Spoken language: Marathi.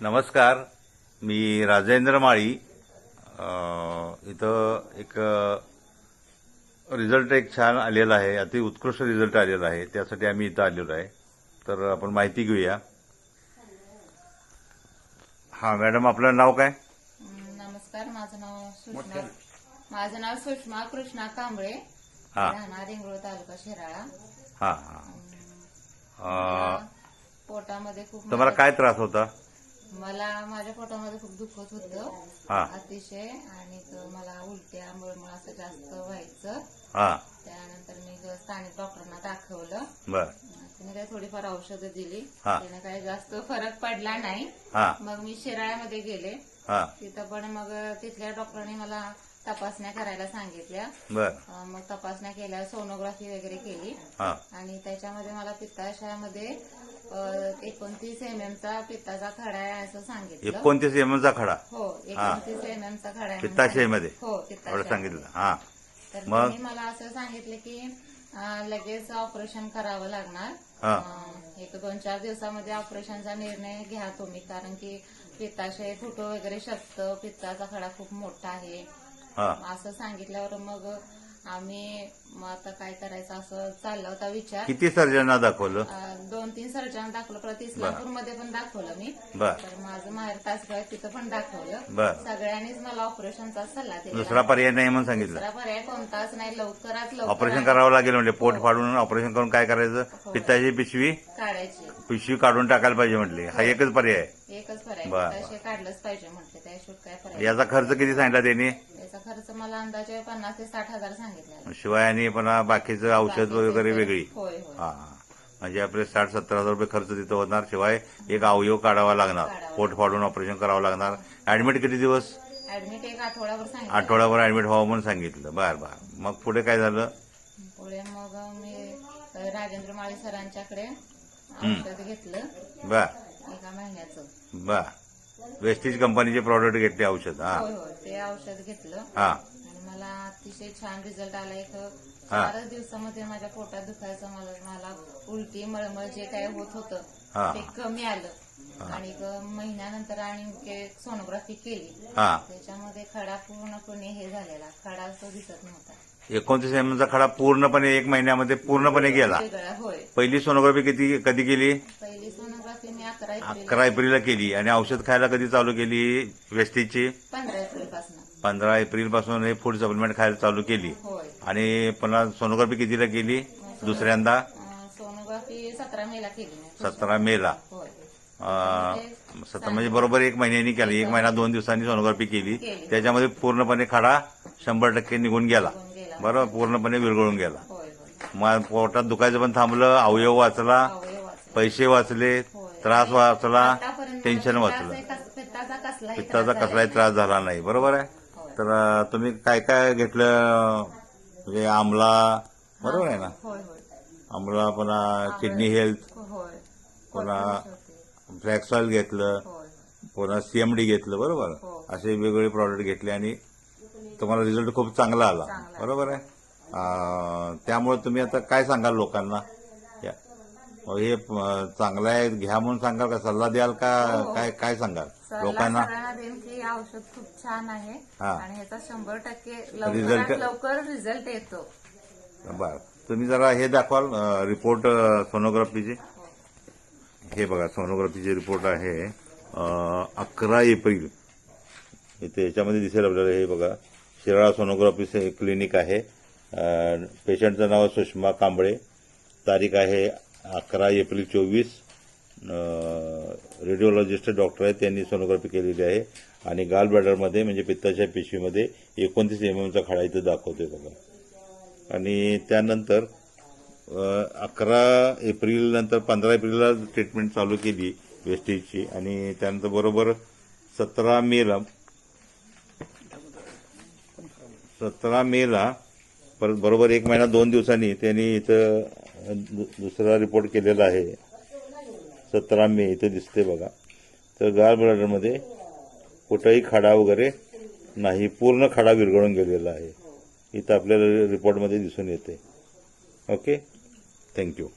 नमस्कार, मी राजेंद्र माळी. इथं एक रिझल्ट एक छान आलेला आहे, अति उत्कृष्ट रिझल्ट आलेला आहे. त्यासाठी आम्ही इथं आलेलो आहे. तर आपण माहिती घेऊया. हा मॅडम, आपलं नाव काय? नमस्कार, माझं नाव सुषमा कृष्णा कांबळे, हा राहणार इंगळूर, तालुका शिराळा. हा हा पोटामध्ये खूप तुम्हाला काय त्रास होता? मला माझ्या पोटामध्ये खूप दुखत होतं हा अतिशय, आणि मला उलट्या मळमळ असं जास्त व्हायचं. हा त्यानंतर मी स्थानिक डॉक्टरांना दाखवलं. बर त्याने काही थोडीफार औषधं दिली. हा. त्याने काही जास्त फरक पडला नाही. हा मग मी शिराळ्यामध्ये गेले. हा तिथं पण मग तिथल्या डॉक्टरांनी मला तपासण्या करायला सांगितल्या. बर मग तपासण्या केल्या, सोनोग्राफी वगैरे केली. हा आणि त्याच्यामध्ये मला पित्ताशयामध्ये 29 mm चा पित्ताचा खडा आहे असं सांगितलं. 29 mm चा खडा? हो, 29 mm चा खडा आहे पित्ताशयामध्ये? हो, एवढं पित्ताशयामध्ये सांगितलं. हा तर मग? त्यांनी मला असं सांगितलं की लगेच ऑपरेशन करावं लागणार. हा. एक 2-4 दिवसामध्ये ऑपरेशनचा निर्णय घ्या तुम्ही, कारण की पित्ताशय फुटू वगैरे शकतं, पित्ताचा खडा खूप मोठा आहे हा असं सांगितल्यावर मग आम्ही आता काय करायचं असं चालला होता विचार. किती सर्जनांना दाखवलं? 2-3 सर्जन दाखवलं. इस्लामपूरमध्ये पण दाखवलं मी. बर तर माझं माहेर तासगाव, तिथं पण दाखवलं. बर सगळ्यांनीच मला ऑपरेशनचा सल्ला दिला. दुसरा पर्याय नाही म्हणून सांगितलं? दुसरा पर्याय कोणताच नाही, लवकरात लवकर ऑपरेशन करावं लागेल. म्हणजे पोट हो. फाडून ऑपरेशन करून काय करायचं? हो. पित्ताची काढायची पिशवी काढून टाकायला पाहिजे म्हटले. हा एकच पर्याय आहे? एकच पर्याय, बर. पित्ताशय काढलंच पाहिजे म्हटले. त्याशिवाय काय पर्याय? याचा खर्च किती सांगितला त्यांनी? याचा खर्च मला अंदाजे 50,000 ते 60,000 सांगितला. शिवाय आणि पण बाकीचं औषध वगैरे वेगळी? होय होय. हा म्हणजे आपले 60-70 हजार रुपये खर्च तिथं होणार. शिवाय एक अवयव काढावा लागणार, पोट फाडून ऑपरेशन करावं लागणार. ऍडमिट किती दिवस? ऍडमिट 1 आठवड्यावर सांगितलं. आठवड्याभर ऍडमिट व्हावं म्हणून सांगितलं. बर बर. मग पुढे काय झालं? पुढे मग मी राजेंद्र माळी सरांच्याकडे औषध घेतलं बर 1 महिन्याचं. बर. वेस्टीज कंपनीचे प्रॉडक्ट घेतले, औषध? हा होय होय, ते औषध घेतलं. हा आणि मला अतिशय छान रिझल्ट आला. 4 दिवसामध्ये माझ्या पोटात दुखायचं, मला उलटी मळमळ जे काय होत होतं हा. ते कमी आलं. आणि महिन्यानंतर आणि सोनोग्राफी केली. हा. त्याच्यामध्ये खडा पूर्णपणे हे झालेला, खडा असं दिसत नव्हता. 29 mm चा खडा पूर्णपणे 1 महिन्यामध्ये पूर्णपणे गेला. वेगळा. होय. पहिली सोनोग्राफी कधी केली? पहिली सोनोग्राफी मी 11 एप्रिलला केली. आणि औषध खायला कधी चालू केली वेस्टीजची? 15 एप्रिलपासून. 15 एप्रिलपासून हे फूड सप्लिमेंट खायला चालू केली. होय. आणि पुन्हा सोनोग्राफी कितीला केली दुसऱ्यांदा? सोनोग्राफी 17 मेला केली. 17 मेला. होय. 17 म्हणजे बरोबर 1 महिन्यानी केली. 1 महिना 2 दिवसांनी सोनोग्राफी केली. त्याच्यामध्ये पूर्णपणे खडा 100% निघून गेला. बरोबर, पूर्णपणे विरघळून गेला. होय होय. मग पोटात दुखायचं पण थांबलं, अवयव वाचला, अवयव वाचले. पैसे वाचले, होय. त्रास वाचला, आतापर्यंत टेन्शन मला वाचलं, पित्ताचा कसलाही त्रास झाला नाही. बरोबर आहे. होय. तर तुम्ही काय काय घेतलं? म्हणजे आमला, बरोबर आहे ना? होय होय. आमला, पुन्हा किडनी हेल्थ, होय. पुन्हा फ्लॅक्स ऑइल घेतलं, होय. पुन्हा CMD घेतलं. बरोबर, हो. असे वेगवेगळे प्रॉडक्ट घेतले आणि तुम्हाला रिझल्ट खूप चांगला आला. चांगला. बरोबर आहे. त्यामुळे तुम्ही आता काय सांगाल लोकांना? हे चांगलं आहे, घ्या म्हणून सांगाल का? सल्ला द्याल का? काय काय सांगाल लोकांना? सगळ्यांना देईन की औषध खूप छान आहे. हा. आणि ह्याचा 100% रिझल्ट लवकर रिझल्ट येतो. बर. तुम्ही जरा हे दाखवाल रिपोर्ट सोनोग्राफीचे? हे बघा, सोनोग्राफीचे रिपोर्ट आहे 11 एप्रिल. इथे याच्यामध्ये दिसेल आपल्याला. हे बघा, शिराळा सोनोग्राफी क्लिनिक आहे. पेशंटचं नाव सुषमा कांबळे. तारीख आहे 11 एप्रिल 24. रेडिओलॉजिस्ट डॉक्टर आहेत, त्यांनी सोनोग्राफी केलेली आहे. आणि गाल ब्लॅडरमध्ये म्हणजे पित्ताच्या पिशवीमध्ये 29 mm चा खडा इथं दाखवतोय बघा. आणि त्यानंतर 11 एप्रिल नंतर 15 एप्रिलला ट्रीटमेंट चालू केली वेस्टेजची. आणि त्यानंतर बरोबर 17 मेला परत बरोबर 1 महिना 2 दिवसांनी त्यांनी इथं दुसरा रिपोर्ट केलेला आहे. 17 मे इथं दिसते बघा. तर गाल ब्लॅडरमध्ये कुठंही खडा वगैरे नाही, पूर्ण खडा विरघळून गेलेला आहे. इथं आपल्याला रिपोर्टमध्ये दिसून येते. Okay, thank you.